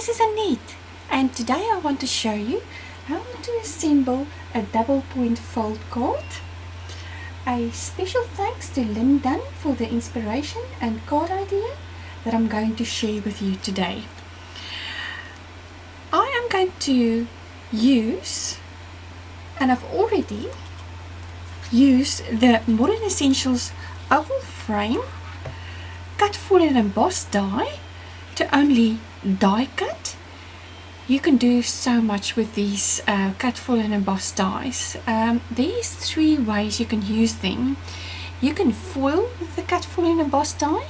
this is Anet, and today I want to show you how to assemble a double point fold card. A special thanks to Lynn Dunn for the inspiration and card idea that I'm going to share with you today. I am going to use, and I've already used, the Modern Essentials oval frame cut full and embossed die to only die cut. You can do so much with these cut full and embossed dies. There's three ways you can use them. You can foil with the cut full and embossed die.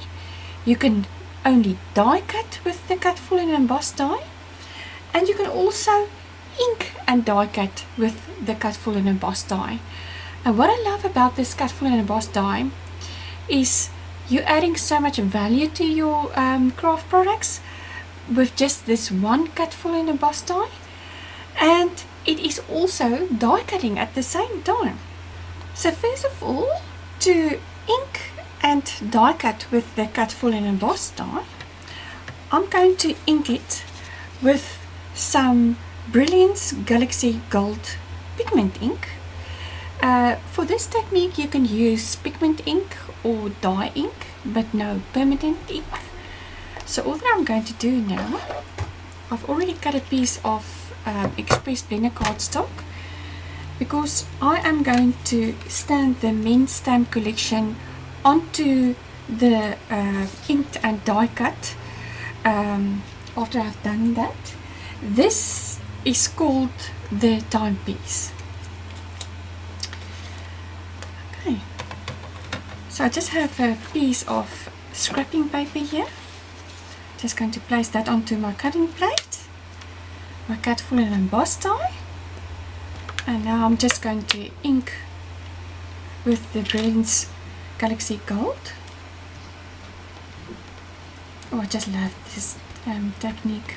You can only die cut with the cut full and embossed die. And you can also ink and die cut with the cut full and embossed die. And what I love about this cut full and embossed die is you're adding so much value to your craft products with just this one cut full and embossed die, and it is also die cutting at the same time. So first of all, to ink and die cut with the cut full and embossed die, I'm going to ink it with some Brilliance Galaxy Gold pigment ink. For this technique you can use pigment ink or dye ink, but no permanent ink. So all that I'm going to do now, I've already cut a piece of express blender cardstock, because I am going to stand the men's stamp collection onto the inked and die cut. After I've done that, this is called the timepiece. Okay, so I just have a piece of scrapping paper here. Just going to place that onto my cutting plate, my cut full and embossed die, and now I'm just going to ink with the Brilliance Galaxy Gold. Oh, I just love this technique.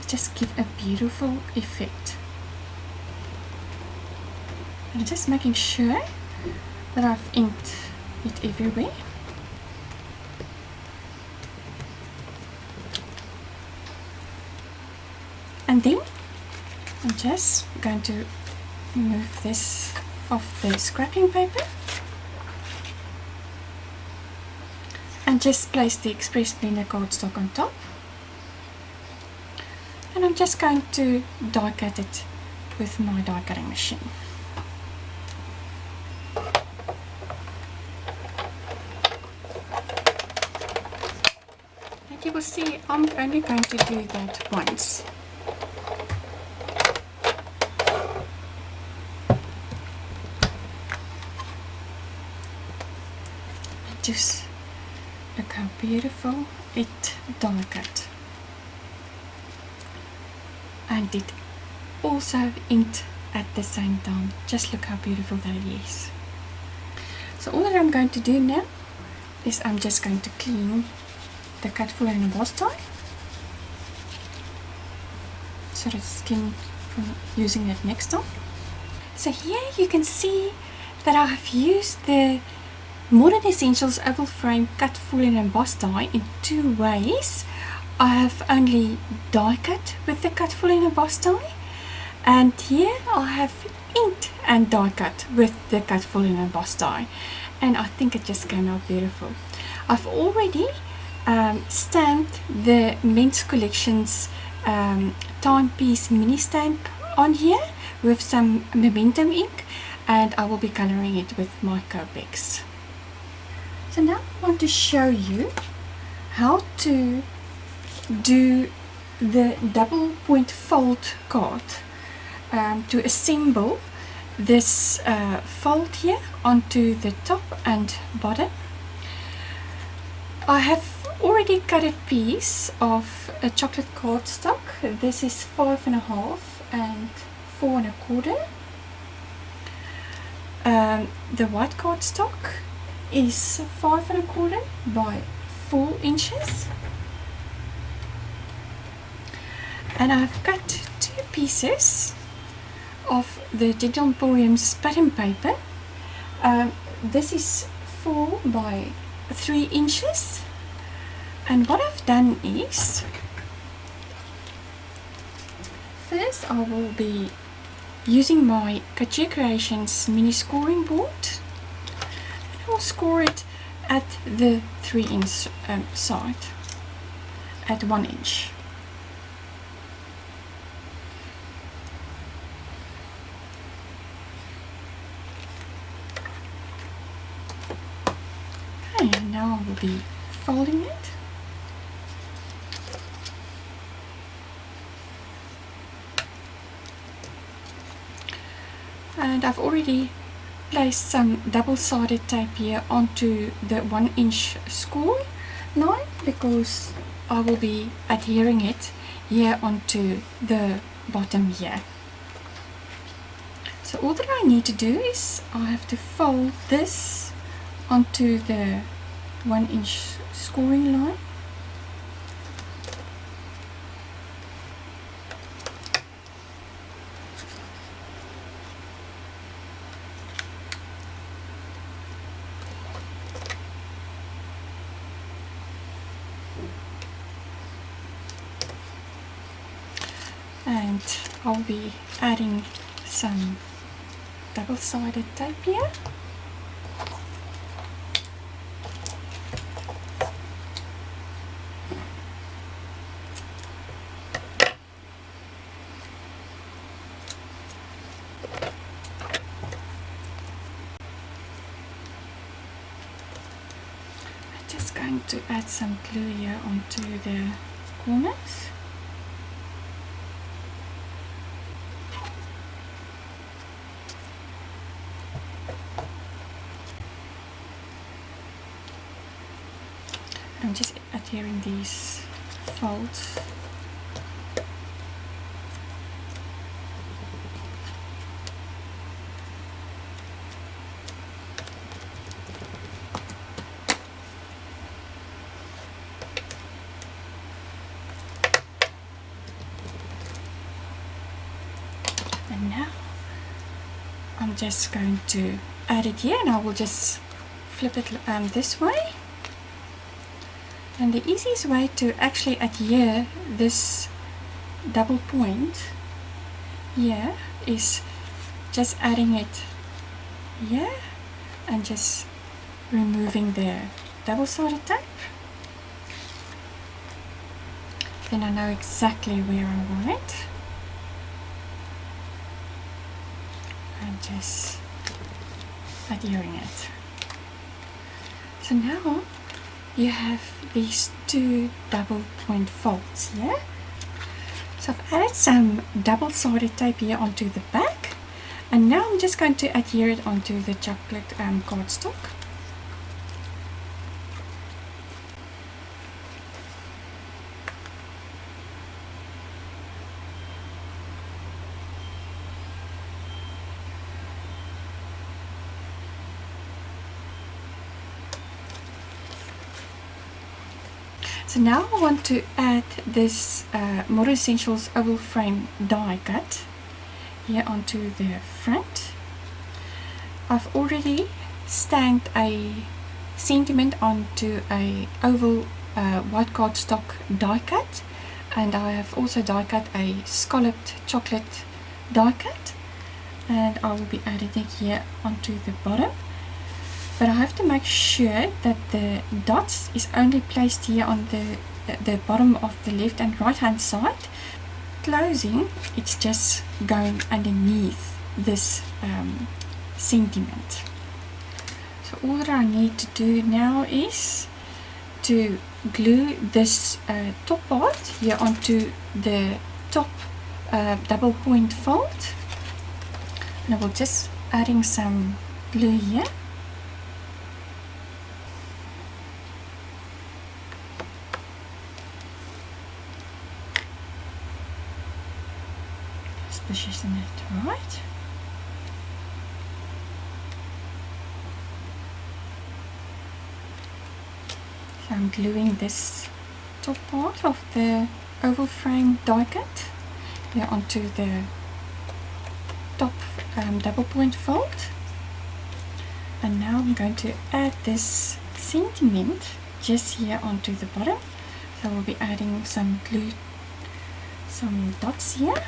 Just give a beautiful effect. And just making sure that I've inked it everywhere. And then I'm just going to move this off the scrapping paper and just place the express blender cardstock on top. And I'm just going to die cut it with my die cutting machine. And you will see I'm only going to do that once. Just look how beautiful it die cut, and it also inked at the same time. Just look how beautiful that is. So all that I'm going to do now is I'm just going to clean the cut full and embossed die, so it's clean from using it next time. So here you can see that I have used the Modern Essentials oval frame cut full and embossed die in two ways. I have only die cut with the cut full and embossed die, and here I have inked and die cut with the cut full and embossed die, and I think it just came out beautiful. I've already stamped the Men's Collections timepiece mini stamp on here with some memento ink, and I will be coloring it with my Copics. So now I want to show you how to do the double point fold card, to assemble this fold here onto the top and bottom. I have already cut a piece of a chocolate cardstock. This is 5.5 and 4.25. The white cardstock is 5.25 by 4 inches, and I've cut two pieces of the Digital Emporium's pattern paper. This is 4 by 3 inches, and what I've done is this, I will be using my Couture Creations mini scoring board. I will score it at the 3-inch side, at 1 inch. Okay, and now I will be folding it. And I've already placed some double-sided tape here onto the 1-inch score line because I will be adhering it here onto the bottom here. So all that I need to do is I have to fold this onto the 1-inch scoring line. And I'll be adding some double-sided tape here. I'm just going to add some glue here onto the corners. I'm just adhering these folds. And now I'm just going to add it here, and I will just flip it this way. And the easiest way to actually adhere this double point here is just adding it here and just removing the double-sided tape. Then I know exactly where I want it. And just adhering it. So now you have these 2 double point folds here. So I've added some double-sided tape here onto the back, and now I'm just going to adhere it onto the chocolate cardstock. So now I want to add this Modern Essentials oval frame die cut here onto the front. I've already stamped a sentiment onto a oval white cardstock die cut, and I have also die cut a scalloped chocolate die cut, and I will be adding it here onto the bottom. But I have to make sure that the dots is only placed here on the bottom of the left and right hand side. Closing, it's just going underneath this sentiment. So all that I need to do now is to glue this top part here onto the top double point fold, and I will just adding some glue here. Position it right. So I'm gluing this top part of the oval frame die cut here onto the top double point fold, and now I'm going to add this sentiment just here onto the bottom. So we'll be adding some glue, some dots here.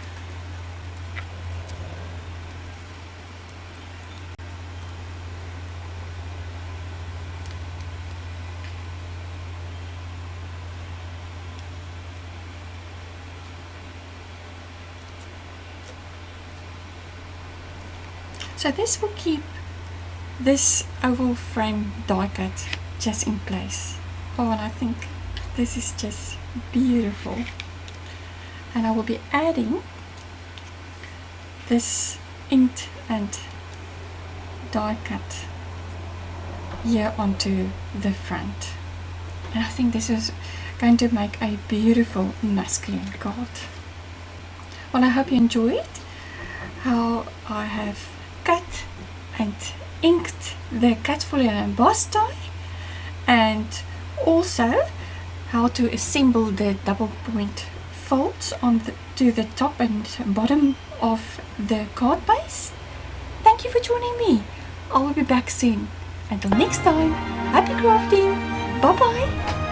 So this will keep this oval frame die cut just in place. Oh, and I think this is just beautiful. And I will be adding this inked and die cut here onto the front. And I think this is going to make a beautiful masculine card. Well, I hope you enjoyed how I have cut and inked the cat folio and embossed die, and also how to assemble the double point folds to the top and bottom of the card base. Thank you for joining me. I will be back soon. Until next time, happy crafting. Bye bye.